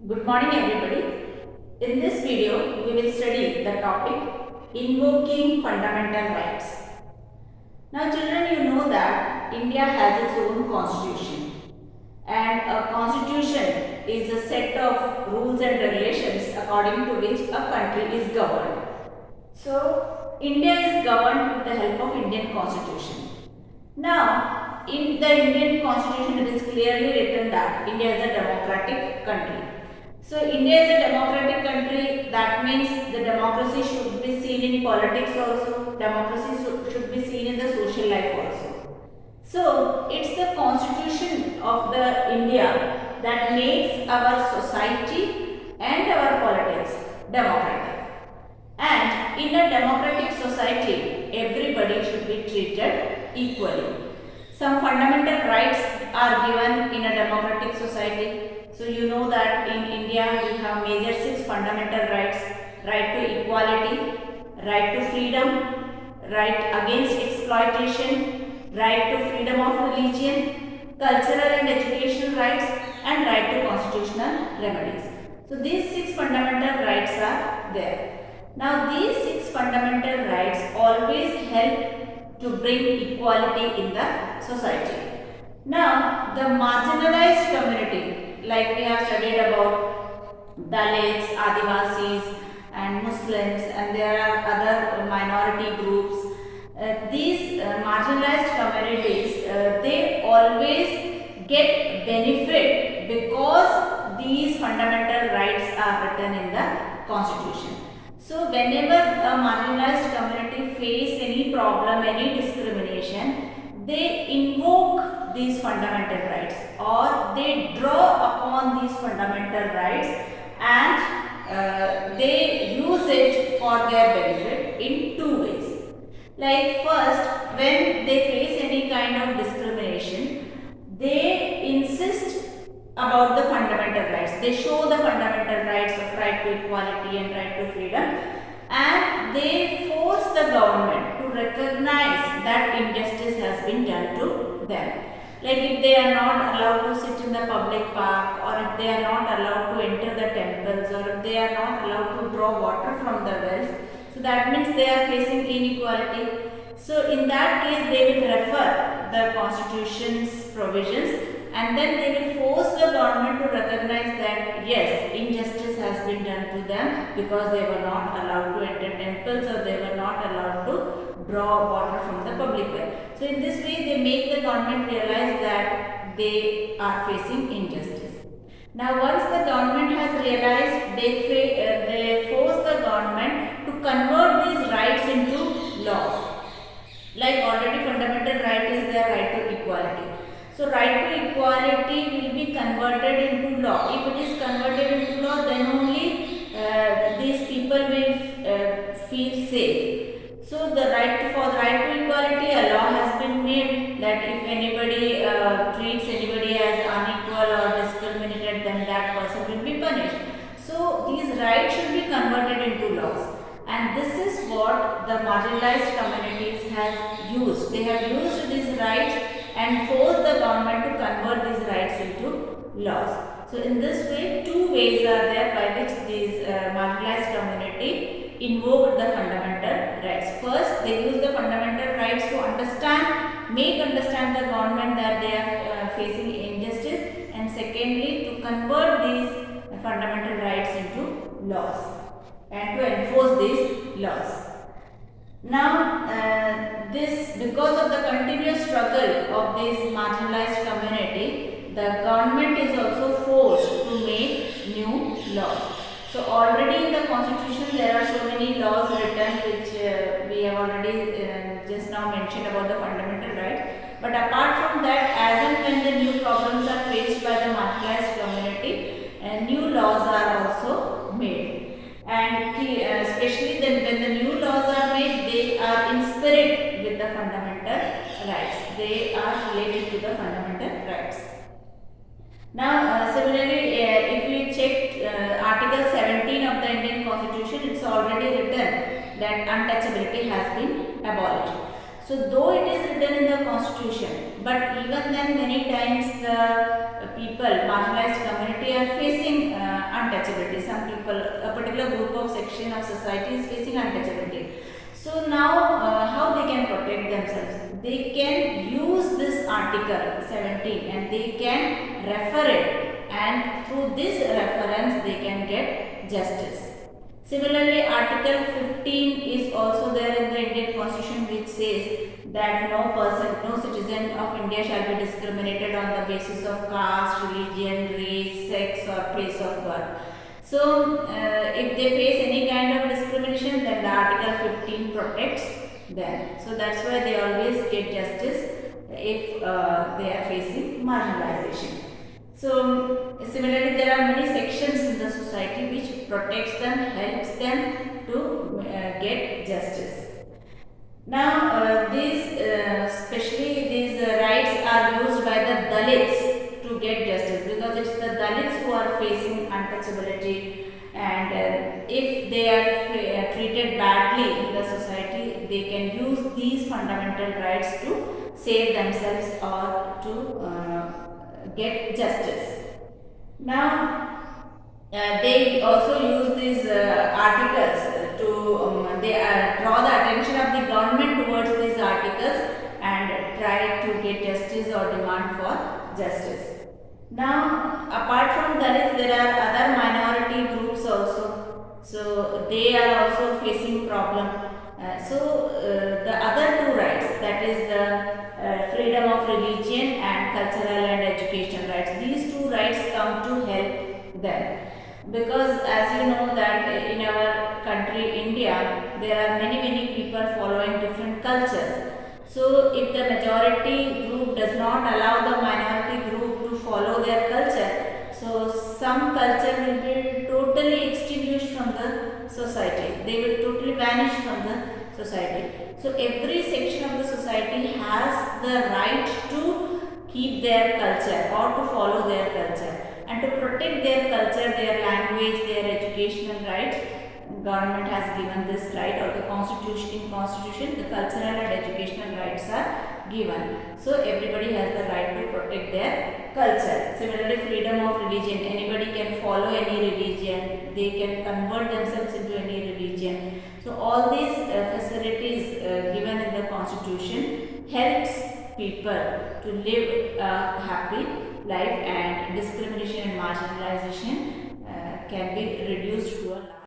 Good morning everybody. In this video, we will study the topic invoking fundamental rights. Now children, you know that India has its own constitution, and a constitution is a set of rules and regulations according to which a country is governed. So India is governed with the help of Indian constitution. Now in the Indian constitution it is clearly written that India is a democratic country. So India is a democratic country, that means the democracy should be seen in politics also, democracy should be seen in the social life also. So it's the constitution of the India that makes our society and our politics democratic. And in a democratic society, everybody should be treated equally. Some fundamental rights are given in a democratic society. So you know that in India we have major 6 fundamental rights: right to equality, right to freedom, right against exploitation, right to freedom of religion, cultural and educational rights, and right to constitutional remedies. So these 6 fundamental rights are there. Now these 6 fundamental rights always help to bring equality in the society. Now the marginalized community, like we have studied about Dalits, Adivasis and Muslims, and there are other minority groups. These marginalized communities, they always get benefit because these fundamental rights are written in the constitution. So whenever a marginalized community face any problem, any discrimination, they invoke these fundamental rights, or they draw upon these fundamental rights, and they use it for their benefit in 2 ways. Like first, when they face any kind of discrimination, they insist about the fundamental rights. They show the fundamental rights of right to equality and right to freedom, and they force the government to recognize that injustice has been done to them. Like if they are not allowed to sit in the public park, or if they are not allowed to enter the temples, or if they are not allowed to draw water from the wells, so that means they are facing inequality. So in that case, they will refer the constitution's provisions, and then they will force the government to recognize that yes, injustice has been done to them because they were not allowed to enter temples, or they were not allowed to draw water from the public well. So in this way, they make the government realize that they are facing injustice. Now once the government has realized, they force the government to convert these rights into laws. Like already fundamental right is their right to equality. So right to equality will be converted into law. If it is converted into law, then only these people will feel safe. So the for the right to equality, a law has been made that if anybody treats anybody as unequal or discriminated, then that person will be punished. So these rights should be converted into laws. And this is what the marginalized communities have used. They have used these rights and forced the government to convert these rights into laws. So in this way, 2 ways are there by which these marginalized community invoke the fundamental rights. First, they use the fundamental rights to understand the government that they are facing injustice, and secondly, to convert these fundamental rights into laws and to enforce these laws. Now, because of the continuous struggle of this marginalized community, the government is also forced to make new laws. So already in the constitution there are so many laws written which we have already just now mentioned about the fundamental rights. But apart from that, as and when the new problems are faced by the marginalized community, new laws are also made. And especially then when the new laws are made, they are in spirit with the fundamental rights. They are related to the fundamental rights. Now similarly, if we check Article 17 of the Indian Constitution, it's already written that untouchability has been abolished. So though it is written in the constitution, but even then many times the people, marginalized community are facing untouchability. Some people, a particular group of section of society is facing untouchability. So now how they can protect themselves? They can use this article 17 and they can refer it, and through this reference they can get justice. Similarly, Article 15 is also there in the Indian Constitution, which says that no person, no citizen of India shall be discriminated on the basis of caste, religion, race, sex or place of birth. So, if they face any kind of discrimination, then the Article 15 protects them. So, that's why they always get justice if they are facing marginalization. So, similarly, there are many sections in the society which protects them, helps them to get justice. Now, especially these rights are used by the Dalits to get justice, because it's the Dalits who are facing untouchability, and if they are treated badly in the society, they can use these fundamental rights to save themselves or to get justice. Now, they also use these articles to draw the attention of the government towards these articles and try to get justice or demand for justice. Now, apart from Dalits, there are other minority groups also. So, they are also facing problem. The other two rights, that is the freedom of religion and cultural and education rights. These two rights come to help them, because as you know that in our country India, there are many people following different cultures. So if the majority group does not allow the minority group to follow their culture, so some culture will be totally extinguished from the society. They will totally vanish from the society. So every section of the society has the right to keep their culture or to follow their culture, and to protect their culture, their language, their educational rights. Government has given this right, or the constitution, the cultural and educational rights are given. So everybody has the right to protect their culture. Similarly, freedom of religion, anybody can follow any religion, they can convert themselves into any religion. So all these facilities given in the constitution helps people to live a happy life, and discrimination and marginalization can be reduced to a